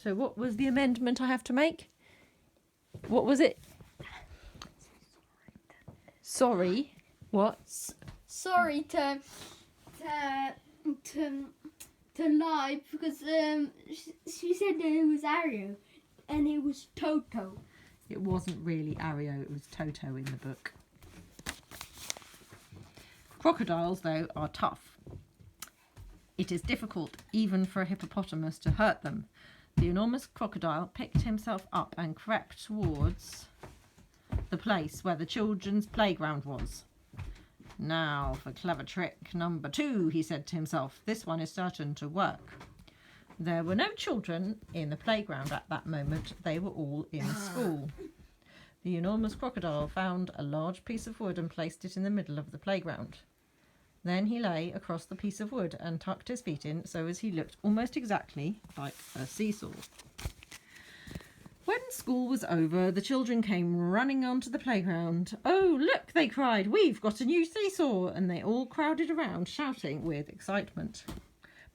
So what was the amendment I have to make? What was it? Sorry. What? Sorry to lie because she said that it was Ario and it was Toto. It wasn't really Ario, it was Toto in the book. Crocodiles, though, are tough. It is difficult, even for a hippopotamus, to hurt them. The enormous crocodile picked himself up and crept towards the place where the children's playground was. Now for clever trick number 2, he said to himself. This one is certain to work. There were no children in the playground at that moment. They were all in school. The enormous crocodile found a large piece of wood and placed it in the middle of the playground. Then he lay across the piece of wood and tucked his feet in so as he looked almost exactly like a seesaw. When school was over, the children came running onto the playground. "Oh, look," they cried, "we've got a new seesaw!" And they all crowded around, shouting with excitement.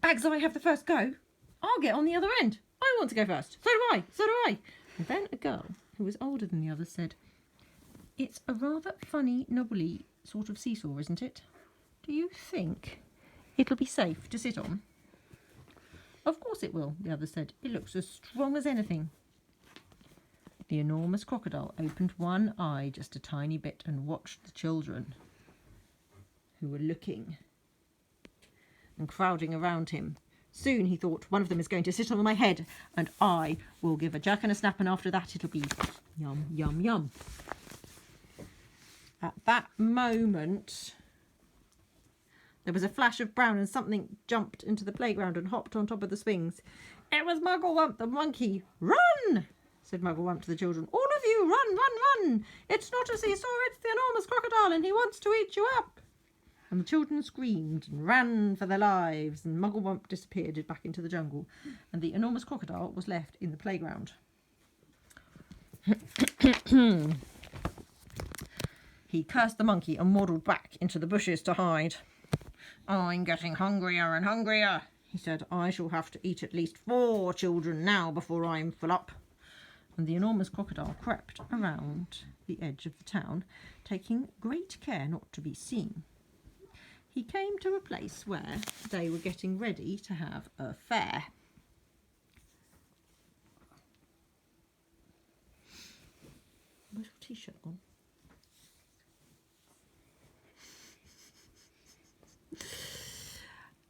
"Bags, I have the first go. I'll get on the other end. I want to go first. So do I, so do I." And then a girl, who was older than the others, said, "It's a rather funny, knobbly sort of seesaw, isn't it? Do you think it'll be safe to sit on?" "Of course it will," the others said. "It looks as strong as anything." The enormous crocodile opened one eye just a tiny bit and watched the children, who were looking and crowding around him. Soon, he thought, one of them is going to sit on my head, and I will give a jerk and a snap, and after that it'll be yum, yum, yum. At that moment, there was a flash of brown and something jumped into the playground and hopped on top of the swings. It was Mugglewump the monkey. "Run!" said Mugglewump to the children. "All of you, run, run, run! It's not a seesaw, it's the enormous crocodile, and he wants to eat you up!" And the children screamed and ran for their lives, and Mugglewump disappeared back into the jungle, and the enormous crocodile was left in the playground. He cursed the monkey and waddled back into the bushes to hide. "I'm getting hungrier and hungrier," he said. "I shall have to eat at least 4 children now before I'm full up." And the enormous crocodile crept around the edge of the town, taking great care not to be seen. He came to a place where they were getting ready to have a fair. Where's your t-shirt gone?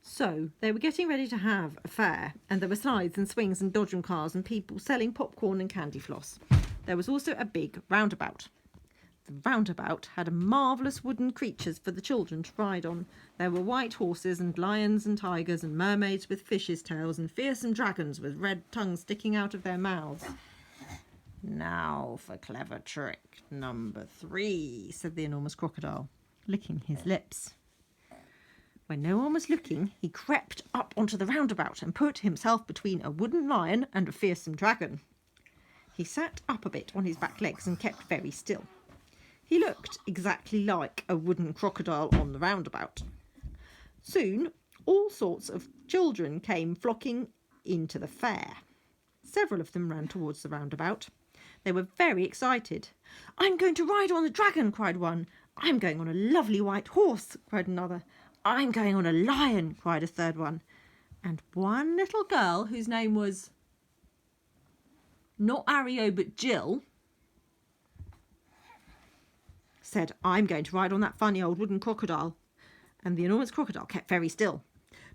So they were getting ready to have a fair, and there were slides and swings and dodgem cars and people selling popcorn and candy floss. There was also a big roundabout. The roundabout had marvellous wooden creatures for the children to ride on. There were white horses and lions and tigers and mermaids with fishes' tails and fearsome dragons with red tongues sticking out of their mouths. "Now for clever trick number 3, said the enormous crocodile, licking his lips. When no one was looking, he crept up onto the roundabout and put himself between a wooden lion and a fearsome dragon. He sat up a bit on his back legs and kept very still. He looked exactly like a wooden crocodile on the roundabout. Soon, all sorts of children came flocking into the fair. Several of them ran towards the roundabout. They were very excited. "I'm going to ride on the dragon," cried one. "I'm going on a lovely white horse," cried another. "I'm going on a lion," cried a third one. And one little girl, whose name was not Ario but Jill, said, "I'm going to ride on that funny old wooden crocodile." And the enormous crocodile kept very still.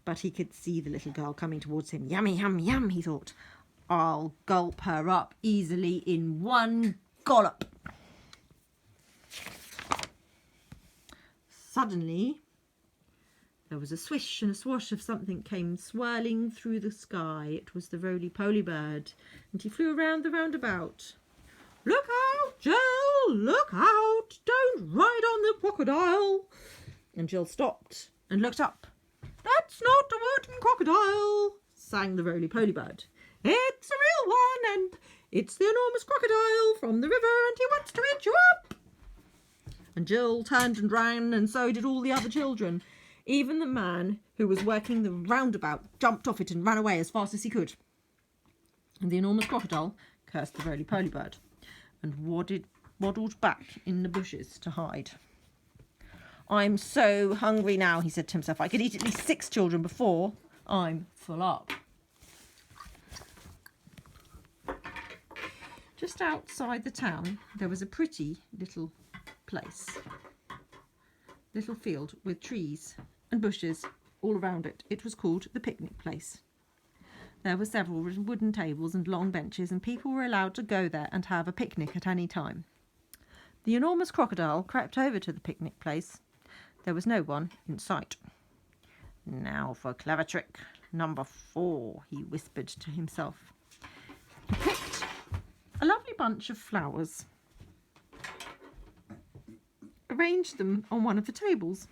But he could see the little girl coming towards him. "Yummy, yum, yum," he thought. "I'll gulp her up easily in one gollop." Suddenly, there was a swish and a swash of something came swirling through the sky. It was the roly-poly bird, and he flew around the roundabout. "Look out, Jill! Look out! Don't ride on the crocodile!" And Jill stopped and looked up. "That's not a wooden crocodile," sang the roly-poly bird. "It's a real one, and it's the enormous crocodile from the river, and he wants to eat you up." And Jill turned and ran, and so did all the other children. Even the man who was working the roundabout jumped off it and ran away as fast as he could. And the enormous crocodile cursed the roly-poly bird and waddled back in the bushes to hide. I'm so hungry now, he said to himself. I could eat at least 6 children before I'm full up. Just outside the town, there was a pretty little place, little field with trees and bushes all around it. It was called the picnic place. There were several wooden tables and long benches, and people were allowed to go there and have a picnic at any time. The enormous crocodile crept over to the picnic place. There was no one in sight. Now for a clever trick, number 4, he whispered to himself. He picked a lovely bunch of flowers, arranged them on one of the tables.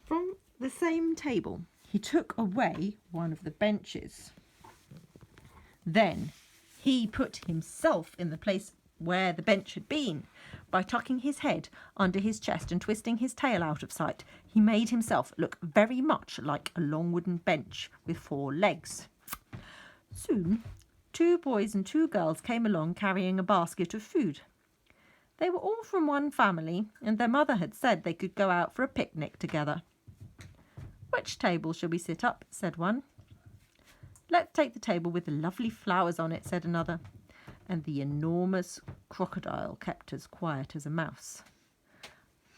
From the same table, he took away one of the benches. Then he put himself in the place where the bench had been. By tucking his head under his chest and twisting his tail out of sight, he made himself look very much like a long wooden bench with 4 legs. Soon, 2 boys and 2 girls came along carrying a basket of food. They were all from one family, and their mother had said they could go out for a picnic together. Which table shall we sit up? Said one. Let's take the table with the lovely flowers on it, said another. And the enormous crocodile kept as quiet as a mouse.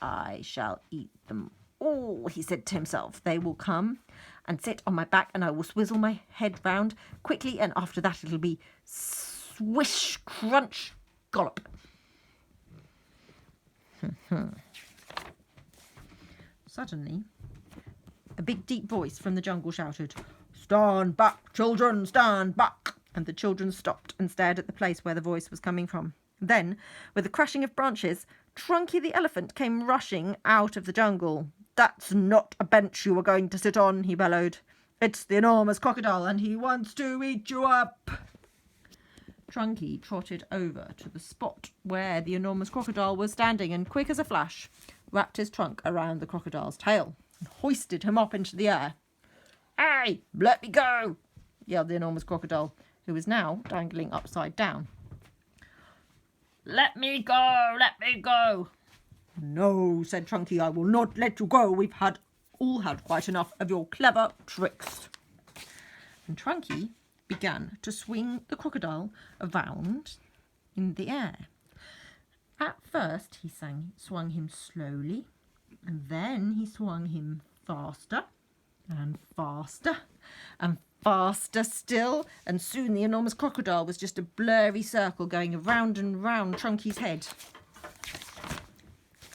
I shall eat them all, he said to himself. They will come and sit on my back, and I will swizzle my head round quickly, and after that it'll be swish, crunch, gollop. Suddenly, a big deep voice from the jungle shouted, "Stand back, children, stand back!" And the children stopped and stared at the place where the voice was coming from. Then, with a crashing of branches, Trunky the elephant came rushing out of the jungle. "That's not a bench you are going to sit on," he bellowed. "It's the enormous crocodile, and he wants to eat you up." Trunky trotted over to the spot where the enormous crocodile was standing, and quick as a flash, wrapped his trunk around the crocodile's tail and hoisted him up into the air. "Hey, let me go!" yelled the enormous crocodile, who was now dangling upside down. "Let me go! Let me go!" "No," said Trunky, "I will not let you go. We've all had quite enough of your clever tricks." And Trunky began to swing the crocodile around in the air. At first he swung him slowly, and then he swung him faster and faster and faster still, and soon the enormous crocodile was just a blurry circle going around and round Trunky's head.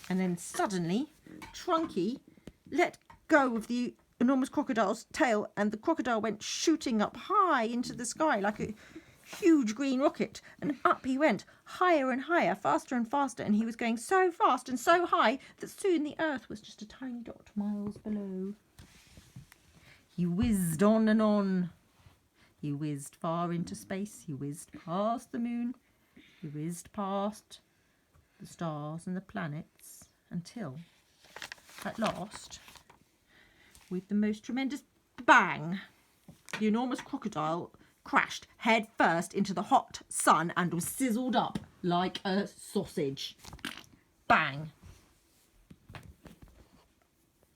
And then suddenly Trunky let go of the enormous crocodile's tail, and the crocodile went shooting up high into the sky like a huge green rocket, and up he went, higher and higher, faster and faster, and he was going so fast and so high that soon the earth was just a tiny dot miles below. He whizzed on and on. He whizzed far into space. He whizzed past the moon. He whizzed past the stars and the planets until, at last, with the most tremendous bang, the enormous crocodile crashed head first into the hot sun and was sizzled up like a sausage. Bang!